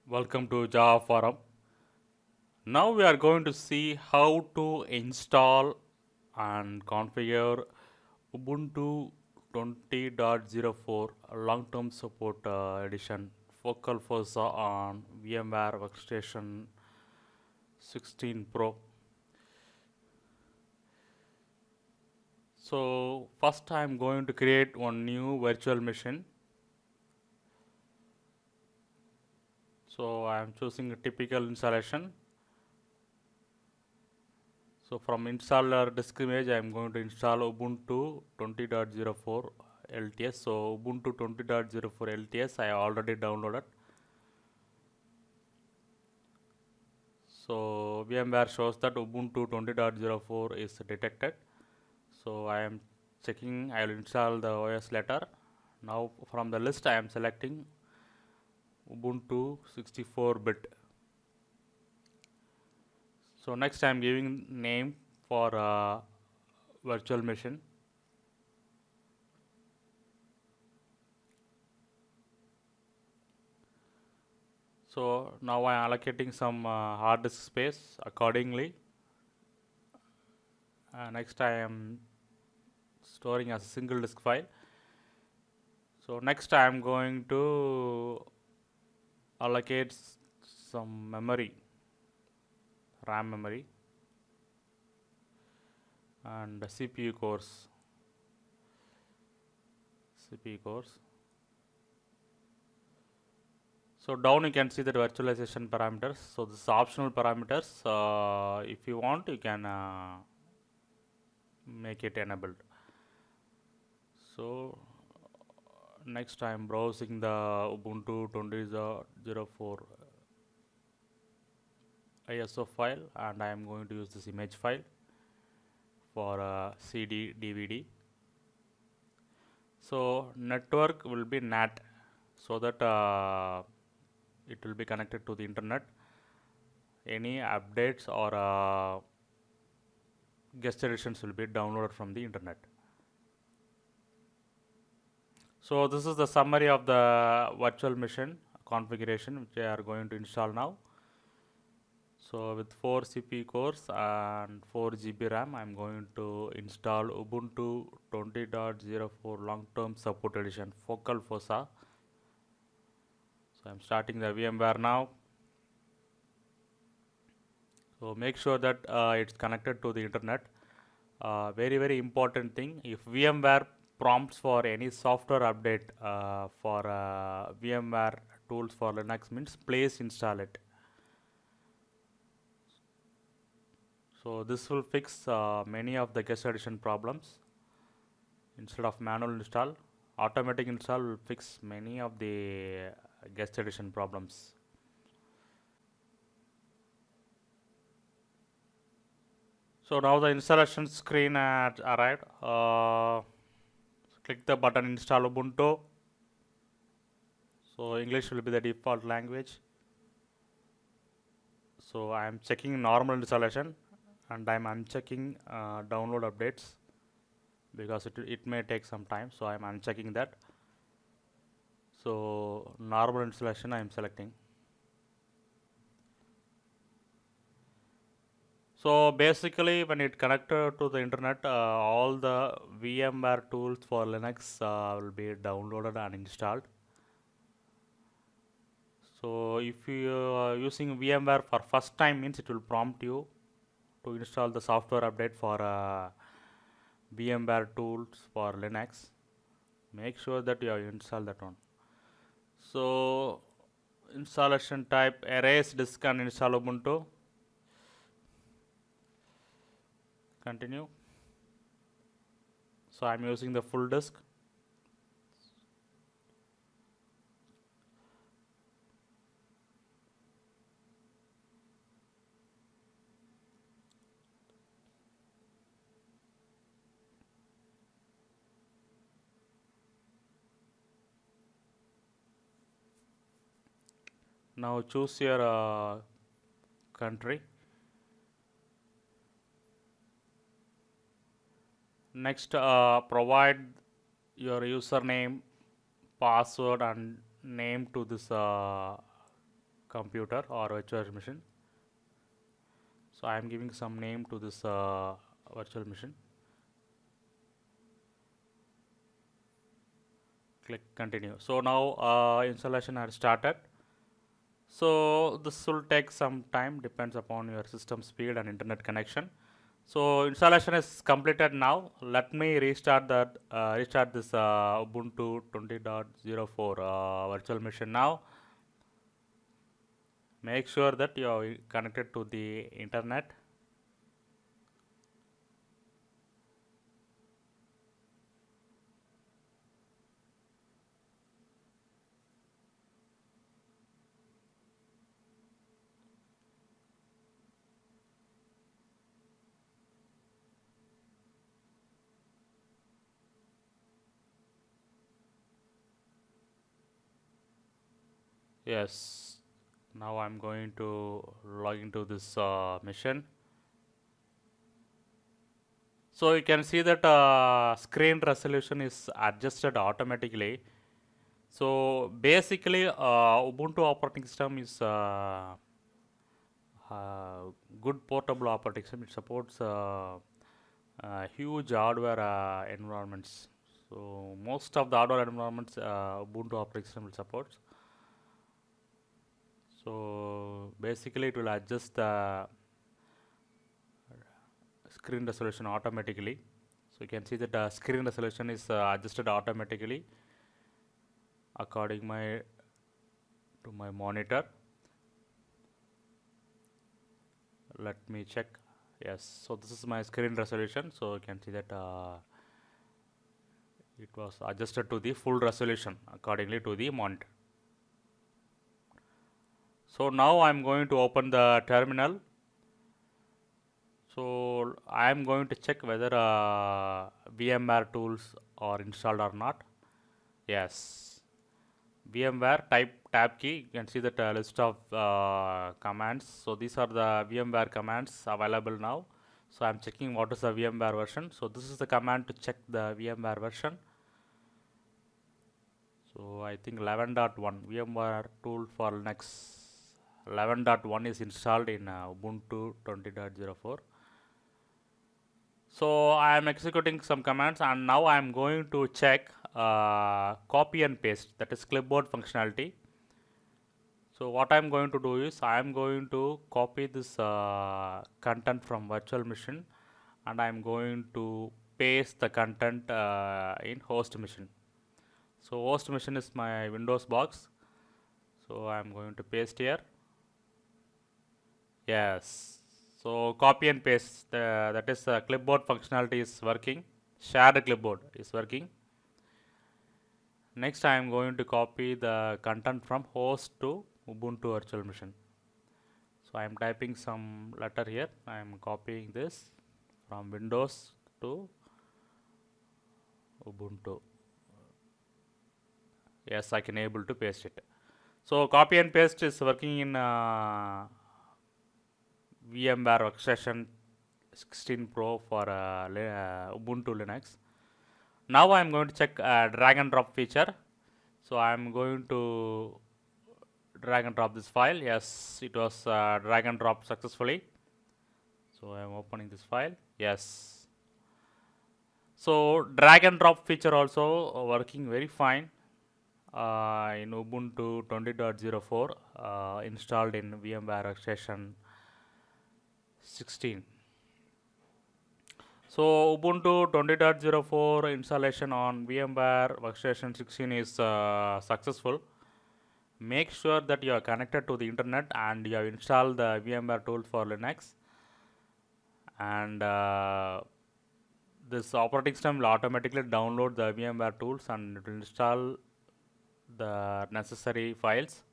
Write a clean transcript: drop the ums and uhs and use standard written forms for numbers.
Welcome to Java Forum. Now we are going to see how to install and configure Ubuntu 20.04 long-term support edition focal fossa on VMware Workstation 16 Pro. So first I am going to create one new virtual machine. So I am choosing a typical installation. So from installer disk image, I am going to install Ubuntu 20.04 LTS. So Ubuntu 20.04 LTS I already downloaded. So VMware shows that Ubuntu 20.04 is detected. So I am checking, I will install the OS later. Now from the list I am selecting Ubuntu 64-bit. So next I am giving name for virtual machine. So now I am allocating some hard disk space accordingly. Next I am storing as a single disk file. So next I am going to allocate some memory, RAM memory and CPU cores. So down you can see the virtualization parameters. So this is optional parameters. If you want, you can make it enabled. So next I am browsing the Ubuntu 20.04 ISO file, and I am going to use this image file for CD DVD. So network will be NAT, so that it will be connected to the internet. Any updates or guest editions will be downloaded from the internet. So this is the summary of the virtual machine configuration which I are going to install now. So with 4 CPU cores and 4 GB RAM, I am going to install Ubuntu 20.04 long-term support edition focal fossa. So I am starting the VMware now. So make sure that it's connected to the internet. Very important thing, if VMware prompts for any software update for VMware tools for Linux, means please install it. So this will fix many of the guest edition problems. Instead of manual install, automatic install will fix many of the guest edition problems. So now the installation screen had arrived. Click the button install Ubuntu. So English will be the default language. So I am checking normal installation and I am unchecking download updates because it may take some time. So I am unchecking that. So normal installation I am selecting. So basically when it connected to the internet, all the VMware tools for Linux will be downloaded and installed. So if you are using VMware for first time, means it will prompt you to install the software update for VMware tools for Linux. Make sure that you have installed that one. So installation type, erase disk and install Ubuntu. Continue. So I am using the full disk. Now choose your country. Next, provide your username, password and name to this computer or virtual machine. So I am giving some name to this virtual machine. Click continue. So now installation has started. So this will take some time, depends upon your system speed and internet connection. So installation is completed now. Let me restart this Ubuntu 20.04 virtual machine now. Make sure that you are connected to the internet. Yes, now I'm going to log into this machine. So you can see that screen resolution is adjusted automatically. So basically, Ubuntu operating system is good portable operating system. It supports huge hardware environments. So most of the hardware environments Ubuntu operating system will support. So basically, it will adjust the screen resolution automatically. So you can see that the screen resolution is adjusted automatically according to my monitor. Let me check. Yes, so this is my screen resolution. So you can see that it was adjusted to the full resolution accordingly to the monitor. So now I'm going to open the terminal. So I am going to check whether VMware tools are installed or not. Yes, VMware type tab key. You can see that list of commands. So these are the VMware commands available now. So I'm checking what is the VMware version. So this is the command to check the VMware version. So I think 11.1 VMware tool for Linux 11.1 is installed in Ubuntu 20.04. So I am executing some commands, and now I am going to check copy and paste, that is clipboard functionality. So what I am going to do is I am going to copy this content from virtual machine, and I am going to paste the content in host machine. So host machine is my Windows box. So I am going to paste here. Yes. So copy and paste, that is clipboard functionality is working. Shared clipboard is working. Next, I am going to copy the content from host to Ubuntu virtual machine. So I am typing some letter here. I am copying this from Windows to Ubuntu. Yes, I can able to paste it. So copy and paste is working in VMware Workstation 16 Pro for Ubuntu Linux. Now I am going to check drag and drop feature. So I am going to drag and drop this file. Yes, it was drag and drop successfully. So I am opening this file. Yes. So drag and drop feature also working very fine in Ubuntu 20.04 installed in VMware Workstation 16. So Ubuntu 20.04 installation on VMware Workstation 16 is successful. Make sure that you are connected to the internet and you have installed the VMware tool for Linux, and this operating system will automatically download the VMware tools and it will install the necessary files.